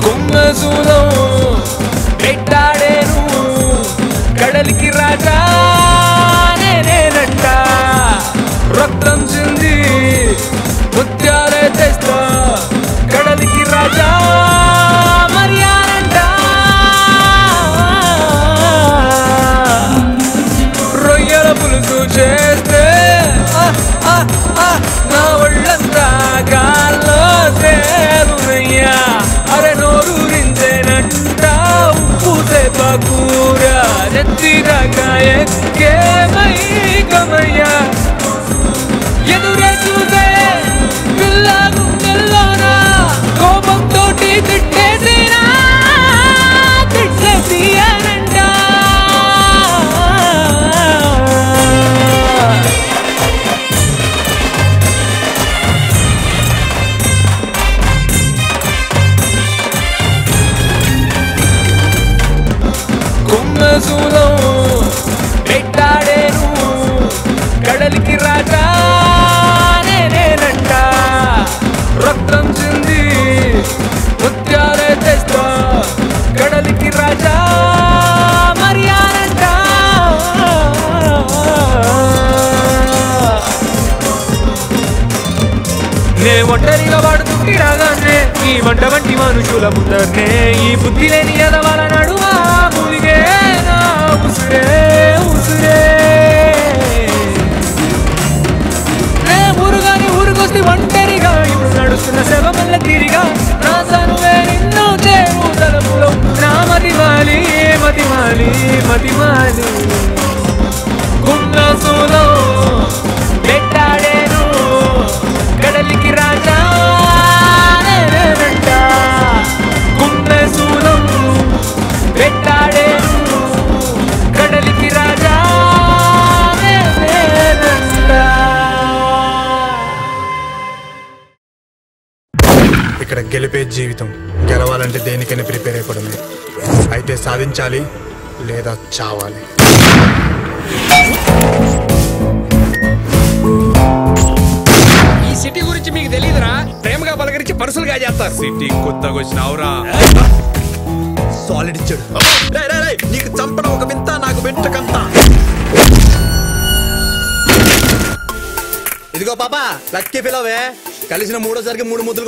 కుమ్మసూలం పెట్టాడేను కడలికి రాజా నేనేనంట రక్తం చింది ముత్యాలే తెస్తా కడలికి రాజా మరియానంట రొయ్యల పులుసు చేస్తే నా ఒళ్ళంతా గాల్లో తేలునయ్యా అరే నోరూరించేనంట ఉప్పు సేప కూర నెత్తిదాకా ఎక్కే మైకమయ్యా ఎదురే చూసే పిల్ల గుండెల్లోనా కోపంతో తిట్టేసినా తిట్టేసియానంట కుమ్మసూలం పెట్టాడేను కడలికి రాజా నేనేనంట రక్తం చింది ముత్యాలే తెస్తా కడలికి రాజా మరియానంట నే ఒంటరిగా వాడుతుంటే రాగానే ఈ వంట వంటి మనుషుల ముందరనే ఈ బుద్ధి లేని ఎదవాల నడువా ములిగే నా ఉసురే ఉసురే నే ఊరుగాని ఊరుకొస్తే ఒంటరిగా ఇప్పుడు నడుస్తున్న శవ మల్ల తిరిగా నా సనువే నిన్ను చేరు తలుపులో నా మతిమాలి మతిమాలి మతిమాలి కుమ్మసూలం పెట్టాడేను కడలికి రాజా నేనేనంట కుమ్మసూలం పెట్టాడేను కడలికి రాజా నేనేనంట. ఇక్కడ గెలిపే జీవితం గెలవాలంటే దేనికైనా ప్రిపేర్ అయిపోవడమే అయితే సాధించాలి లేదా చావాలి. ఈ సిటీ గురించి మీకు తెలియదురా ప్రేమగా పలకరించి పరుసలుగా చేస్తారు. సిటీ కొత్తగా వచ్చినావురా సాలిడ్ ఇచ్చాడు. నీకు చంపడం ఒక వింత నాకు వెంటకంత. ఇదిగో పాపా లక్కీ పిలవే కలిసిన మూడోసారికి 3 ముద్దులు